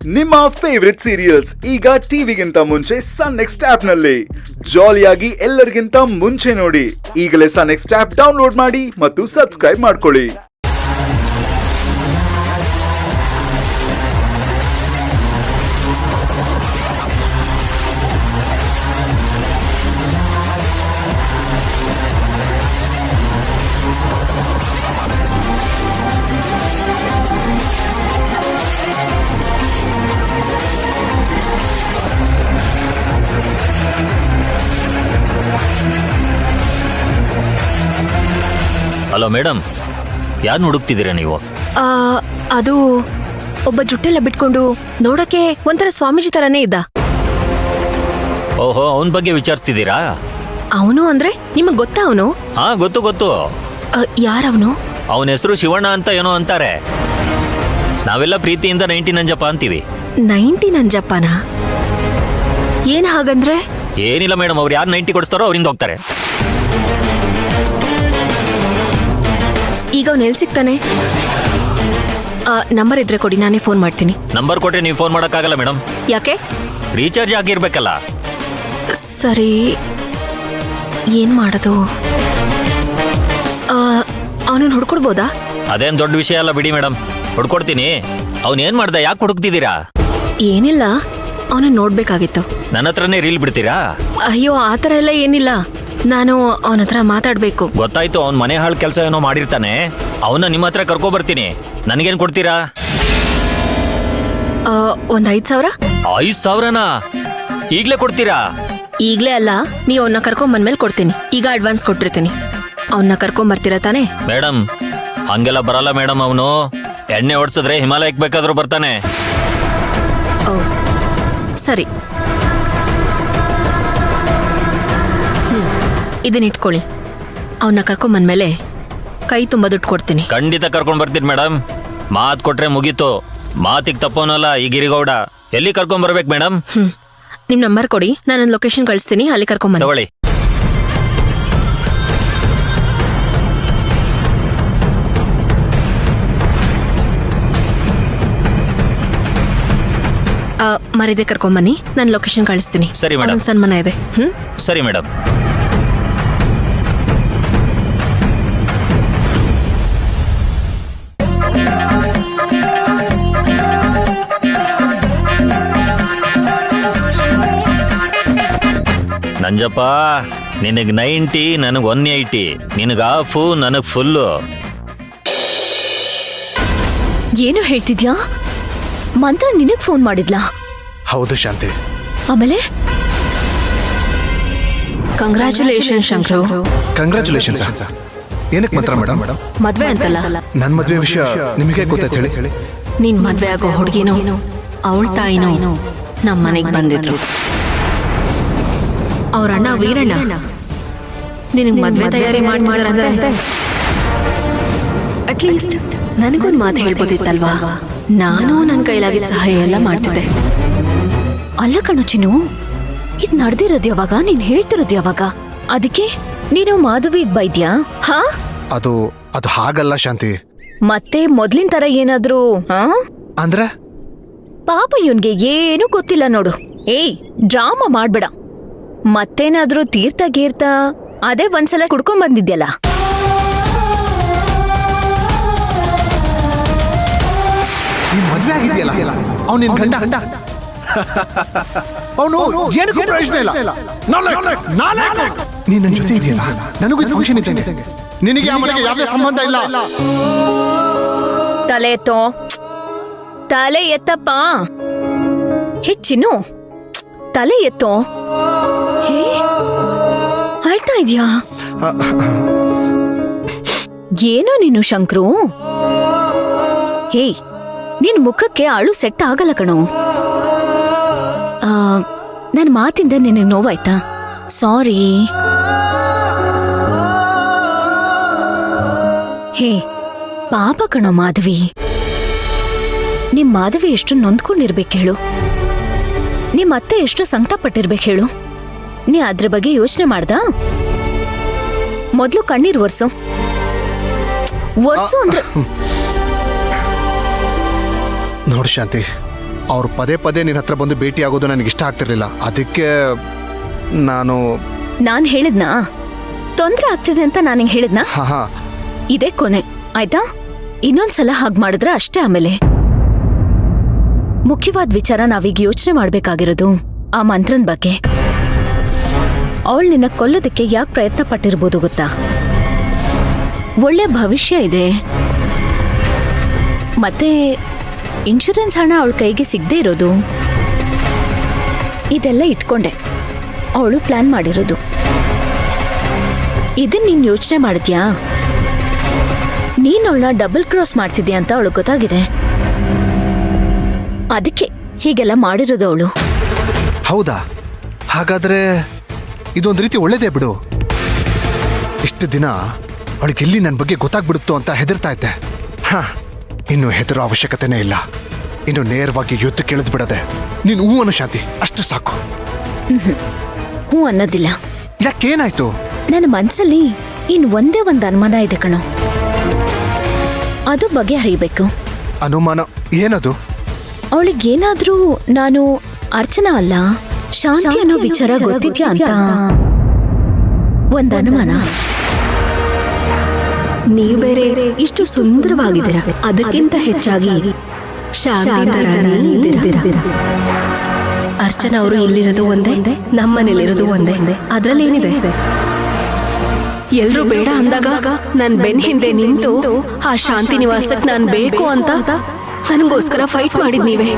ನಿಮ್ಮ favourite serials ಈಗ ಟಿವಿಗಿಂತ ಮುಂಚೆ ಸನ್ ನೆಕ್ಸ್ಟ್ ಆಪ್ ನಲ್ಲಿ ಜಾಲಿಯಾಗಿ ಎಲ್ಲರಿಗಿಂತ ಮುಂಚೆ ನೋಡಿ. ಈಗಲೇ ಸನ್ ನೆಕ್ಸ್ಟ್ ಆಪ್ ಡೌನ್ಲೋಡ್ ಮಾಡಿ ಮತ್ತು ಸಬ್ಸ್ಕ್ರೈಬ್ ಮಾಡ್ಕೊಳ್ಳಿ. ಹಲೋ ಮೇಡಮ್, ಯಾರು ಹುಡುಕ್ತಿದ್ದೀರಾ ನೀವು? ಅದು ಒಬ್ಬ ಜುಟ್ಟೆಲ್ಲ ಬಿಟ್ಕೊಂಡು ನೋಡಕ್ಕೆ ಒಂಥರ ಸ್ವಾಮೀಜಿ ತರನೇ ಇದ್ದ. ಓಹೋ, ಅವನ ಬಗ್ಗೆ ವಿಚಾರಿಸ್ತಿದ್ದೀರಾ? ಅವನು ಅಂದ್ರೆ ನಿಮಗ್ ಗೊತ್ತಾ? ಅವನು? ಹಾ, ಗೊತ್ತು. ಯಾರವನು? ಅವನ ಹೆಸರು ಶಿವಣ್ಣ ಅಂತ ಏನೋ ಅಂತಾರೆ. ನಾವೆಲ್ಲ ಪ್ರೀತಿಯಿಂದ 90 ನಂಜಪ್ಪ ಅಂತೀವಿ. 90 ನಂಜಪ್ಪನ? ಏನ್ ಹಾಗಂದ್ರೆ? ಏನಿಲ್ಲ ಮೇಡಮ್, ಅವ್ರು ಯಾರು 90 ಕೊಡಿಸ್ತಾರೋ ಅವರಿಂದ ಹೋಗ್ತಾರೆ. ಈಗ ಅವ್ನು ಎಲ್ಲಿ ಸಿಗ್ತಾನೆ? ನಂಬರ್ ಇದ್ರೆ ಕೊಡಿ, ನಾನೇ ಫೋನ್ ಮಾಡ್ತೀನಿ. ನಂಬರ್ ಕೊಟ್ರೆ ನೀವು ಫೋನ್ ಮಾಡೋಕ್ಕಾಗಲ್ಲ ಮೇಡಮ್. ಯಾಕೆ? ರೀಚಾರ್ಜ್ ಆಗಿರ್ಬೇಕಲ್ಲ. ಸರಿ, ಏನ್ ಮಾಡೋದು? ಅವನನ್ನ ಹುಡ್ಕೊಡ್ಬೋದಾ? ಅದೇನು ದೊಡ್ಡ ವಿಷಯ ಅಲ್ಲ ಬಿಡಿ ಮೇಡಮ್, ಹುಡ್ಕೊಡ್ತೀನಿ. ಅವನೇನ್ ಮಾಡ್ದ? ಯಾಕೆ ಹುಡುಕ್ತಿದ್ದೀರಾ? ಏನಿಲ್ಲ, ಅವನನ್ನ ನೋಡ್ಬೇಕಾಗಿತ್ತು. ನನ್ನ ಹತ್ರನೇ ರೀಲ್ ಬಿಡ್ತೀರಾ? ಅಯ್ಯೋ, ಆತರ ಎಲ್ಲ ಏನಿಲ್ಲ. ನಾನು ಅವನ ಹತ್ರ ಮಾತಾಡ್ಬೇಕು. ಗೊತ್ತಾಯ್ತು, ಅವ್ನ ಮನೆ ಹಾಳು ಕೆಲಸ ಏನೋ ಮಾಡಿರ್ತಾನೆ. ಅವನ್ನ ನಿಮ್ಮ ಹತ್ರ ಕರ್ಕೊ ಬರ್ತೀನಿ. ನನಗೇನ್ ಕೊಡ್ತೀರಾ? ಒಂದ್ 5,000. 5,000ನಾ? ಈಗ್ಲೇ ಕೊಡ್ತೀರಾ? ಈಗ್ಲೇ ಅಲ್ಲ, ನೀವ್ ಅವನ್ನ ಕರ್ಕೊಂಡ್ ಬಂದ್ಮೇಲೆ ಕೊಡ್ತೀನಿ. ಈಗ ಅಡ್ವಾನ್ಸ್ ಕೊಟ್ಟಿರ್ತೀನಿ. ಅವನ್ನ ಕರ್ಕೊಂಡ್ ಬರ್ತೀರಾ ತಾನೆ? ಮೇಡಮ್, ಹಂಗೆಲ್ಲ ಬರಲ್ಲ ಮೇಡಮ್. ಅವನು ಎಣ್ಣೆ ಓಡಿಸಿದ್ರೆ ಹಿಮಾಲಯಕ್ಕೆ ಬೇಕಾದ್ರೂ ಬರ್ತಾನೆ. ಓ ಸರಿ, ಇದನ್ನ ಇಟ್ಕೊಳ್ಳಿ. ಅವನ್ನ ಕರ್ಕೊಂಡ್ ಬಂದ್ಮೇಲೆ ಕೈ ತುಂಬಾ ದುಡ್ಡು ಕೊಡ್ತೀನಿ. ಖಂಡಿತ ಕರ್ಕೊಂಡ್ ಬರ್ತೀನಿ ಮೇಡಮ್. ಮಾತ್ ಕೊಟ್ರೆ ಮುಗೀತು. ಮಾತಿಗೆ ತಪ್ಪೋನಲ್ಲ ಈ ಗಿರಿಗೌಡ. ಎಲ್ಲಿ ಕರ್ಕೊಂಡ್ ಬರ್ಬೇಕು ಮೇಡಮ್? ನಿಮ್ ನಂಬರ್ ಕೊಡಿ, ನಾನು ಲೊಕೇಶನ್ ಕಳಿಸ್ತೀನಿ, ಅಲ್ಲಿ ಕರ್ಕೊಂಡ್ ಬನ್ನಿ. ತಗೊಳ್ಳಿ. ಮರಿದೆ ಕರ್ಕೊಂಡ್ ಬನ್ನಿ, ನಾನು ಲೊಕೇಶನ್ ಕಳಿಸ್ತೀನಿ. ಸರಿ ಮೇಡಮ್. ಸನ್ಮಾನ ಇದೆ. ಸರಿ ಮೇಡಮ್. ನಂಜಪ್ಪ, ನಿನಗ್ 90, ನನಗ್ 180. ನಿನಗ್ ಹಾಫು, ನನಗ್ ಫುಲ್ಲು. ಏನು ಹೇಳ್ತಿದ್ಯಾ? ಮಂತ್ರ ನಿನಗ್ ಫೋನ್ ಮಾಡಿದ್ಲಾ? ಹೌದು ಶಾಂತಿ. ಆಮೇಲೆ ಕಂಗ್ರಾಚುಲೇಷನ್ ಶಂಕ್ರು. ಕಂಗ್ರಾಚುಲೇಷನ್. ಏನಕ್ಕೆ ಮಂತ್ರ ಮೇಡಮ್? ಮದ್ವೆ ಅಂತಲ್ಲ. ನನ್ ಮದ್ವೆ ವಿಷಯ ನಿಮಗೆ ಗೊತ್ತಾಯ್ತು ಹೇಳಿ. ನೀನ್ ಮದ್ವೆ ಆಗೋ ಹುಡುಗಿನೋ ಅವಳ ತಾಯಿನೋ ನಮ್ಮ ಮನೆಗ್ ಬಂದಿದ್ರು. ಅವ್ರ ಅಣ್ಣ ವೀರಣ್ಣ ನಿನಗ್ ಮದ್ವೆ ತಯಾರಿ ಮಾಡ್ತಿದಾರಂತೆ. ಅಟ್ಲೀಸ್ಟ್ ನನಗೊಂದು ಮಾತು ಹೇಳ್ಬೋದಿತ್ತಲ್ವಾ? ನಾನು ನನ್ನ ಕೈಲಾಗಿದ್ದ ಸಹಾಯ ಎಲ್ಲ ಮಾಡ್ತಿದ್ದೆ. ಅಲ್ಲ ಕಣೋ ಚಿನ್ನು, ಇದ್ ನಡೆದಿರೋದು ಯಾವಾಗ? ನೀನ್ ಹೇಳ್ತಿರೋದು ಯಾವಾಗ? ಅದಕ್ಕೆ ನೀನು ಮಾಧವಿಗ್ ಬೈದ್ಯಾ? ಹಾ, ಅದು ಹಾಗಲ್ಲ ಶಾಂತಿ. ಮತ್ತೆ ಮೊದ್ಲಿನ ತರ ಏನಾದ್ರು ಅಂದ್ರೆ? ಪಾಪ ಇವನ್ಗೆ ಏನು ಗೊತ್ತಿಲ್ಲ ನೋಡು. ಏಯ್, ಡ್ರಾಮಾ ಮಾಡ್ಬೇಡ. ಮತ್ತೇನಾದ್ರೂ ತೀರ್ಥ ಗೀರ್ತ ಅದೇ ಒಂದ್ಸಲ ಕುಡ್ಕೊಂಡ್ ಬಂದಿದ್ಯಲ್ಲ. ಮದ್ವೆ ಆಗಿದೆಯಲ್ಲ, ಅವ್ನು ನಿನ್ ಗಂಡ. ಅವನು ಏನಕ್ಕೂ ಪ್ರಯೋಜನ ಇಲ್ಲ. ನೀನ್ ನನ್ ಜೊತೆ ಇದೆಯಲ್ಲ, ನನಗೂ ಇದು ಫಂಕ್ಷನ್ ಇದ್ದಂಗೆ. ನಿನಗೆ ಆ ಮನೆಗೆ ಯಾವುದೇ ಸಂಬಂಧ ಇಲ್ಲ. ತಲೆ ಎತ್ತೋ, ತಲೆ ಎತ್ತಪ್ಪ. ಹೆಚ್ಚಿನ್ನು ತಲೆ ಎತ್ತೋ. ಹೇ, ಅಳ್ತಾ ಇದ್ಯಾ? ಏನೋ ನೀನು ಶಂಕ್ರು. ಹೇ, ನಿನ್ ಮುಖಕ್ಕೆ ಅಳು ಸೆಟ್ ಆಗಲ್ಲ ಕಣೋ. ನನ್ ಮಾತಿಂದ ನಿನಗೆ ನೋವಾಯ್ತಾ? ಸಾರಿ. ಹೇ ಪಾಪ ಕಣೋ ಮಾಧವಿ. ನಿಮ್ ಮಾಧವಿ ಎಷ್ಟು ನೊಂದ್ಕೊಂಡಿರ್ಬೇಕು ಹೇಳು. ನಿಮ್ ಅತ್ತೆ ಎಷ್ಟು ಸಂಕಟ ಪಟ್ಟಿರ್ಬೇಕು ಹೇಳು. ನೀ ಅದ್ರ ಬಗ್ಗೆ ಯೋಚನೆ ಮಾಡ್ದ? ಮೊದ್ಲು ಕಣ್ಣೀರ್ ಒರ್ಸು ಅಂದ್ರೆ ನೋಡು ಶಾಂತಿ, ಅವ್ರು ಪದೇ ಪದೇ ನಿನ್ನ ಹತ್ರ ಬಂದು ಭೇಟಿ ಆಗೋದು ನನಗೆ ಇಷ್ಟ ಆಗ್ತಿರ್ಲಿಲ್ಲ. ಅದಕ್ಕೆ ನಾನ್ ಹೇಳಿದ್ನಾ ತೊಂದ್ರೆ ಆಗ್ತಿದೆ ಅಂತ ನಾನು ಹೇಳಿದ್ನಾ? ಹಾ ಇದೇ ಕೊನೆ ಆಯ್ತಾ? ಇನ್ನೊಂದ್ಸಲ ಹಾಗ್ ಮಾಡಿದ್ರೆ ಅಷ್ಟೇ. ಆಮೇಲೆ ಮುಖ್ಯವಾದ ವಿಚಾರ ನಾವೀಗ ಯೋಚನೆ ಮಾಡ್ಬೇಕಾಗಿರೋದು ಆ ಮಂತ್ರನ್ ಬಗ್ಗೆ. ಅವಳು ನಿನ್ನ ಕೊಲ್ಲೋದಕ್ಕೆ ಯಾಕೆ ಪ್ರಯತ್ನ ಪಟ್ಟಿರ್ಬೋದು ಗೊತ್ತಾ? ಒಳ್ಳೆ ಭವಿಷ್ಯ ಇದೆ, ಮತ್ತೆ ಇನ್ಶೂರೆನ್ಸ್ ಹಣ ಅವಳ ಕೈಗೆ ಸಿಗದೆ ಇರೋದು, ಇದೆಲ್ಲ ಇಟ್ಕೊಂಡೆ ಅವಳು ಪ್ಲಾನ್ ಮಾಡಿರೋದು. ಇದನ್ ನೀನ್ ಯೋಚನೆ ಮಾಡಿದ್ಯಾ? ನೀನ್ ಅವಳನ್ನ ಡಬಲ್ ಕ್ರಾಸ್ ಮಾಡ್ತಿದ್ಯಾ ಅಂತ ಅವಳು ಗೊತ್ತಾಗಿದೆ. ಅದಕ್ಕೆ ಹೀಗೆಲ್ಲ ಮಾಡಿರೋದು ಅವಳು. ಹೌದಾ? ಹಾಗಾದ್ರೆ ಇದೊಂದು ರೀತಿ ಒಳ್ಳೇದೇ ಬಿಡು. ಇಷ್ಟು ದಿನ ಅವಳಿಗೆ ಎಲ್ಲಿ ನನ್ನ ಬಗ್ಗೆ ಗೊತ್ತಾಗ್ಬಿಡುತ್ತೋ ಅಂತ ಹೆದರ್ತಾ ಇದ್ದೆ. ಇನ್ನು ಹೆದರೋ ಅವಶ್ಯಕತೆನೇ ಇಲ್ಲ. ಇನ್ನು ನೇರವಾಗಿ ಯುದ್ಧ ಕೇಳಿದ್ ಬಿಡದೆ ನೀನು ಹೂ ಅನ್ನೋ ಶಾಂತಿ, ಅಷ್ಟು ಸಾಕು. ಹೂ ಅನ್ನೋದಿಲ್ಲ. ಯಾಕೇನಾಯ್ತು? ನನ್ನ ಮನ್ಸಲ್ಲಿ ಒಂದೇ ಒಂದು ಅನುಮಾನ ಇದೆ ಕಣೋ, ಅದು ಬಗೆಹರಿಬೇಕು. ಅನುಮಾನ? ಏನದು? ಅವಳಿಗೇನಾದ್ರೂ ನಾನು ಅರ್ಚನಾ ಅಲ್ಲ ಶಾಂತಿ ಅನ್ನೋ ವಿಚಾರ ಗೊತ್ತಿದ್ಯಾ ಅಂತ ಒಂದು ಅನುಮಾನ. ನೀವು ಬೇರೆ ಇಷ್ಟು ಸುಂದರವಾಗಿದ್ದೀರ, ಅದಕ್ಕಿಂತ ಹೆಚ್ಚಾಗಿ ಶಾಂತಿ ತರಾನೇ ಇದ್ದೀರ. ಅರ್ಚನಾ ಅವರು ಇಲ್ಲಿರೋದು ಒಂದೇ, ನಮ್ಮನೇಲಿರೋದು ಒಂದೇ. ಅದ್ರಲ್ಲಿ ಏನಿದೆ? ಎಲ್ರೂ ಬೇಡ ಅಂದಾಗ ನನ್ ಬೆನ್ ಹಿಂದೆ ನಿಂತು ಆ ಶಾಂತಿ ನಿವಾಸಕ್ಕೆ ನಾನ್ ಬೇಕು ಅಂತ ನನಗೋಸ್ಕರ ಫೈಟ್ ಮಾಡಿದ್ ನೀವೇ.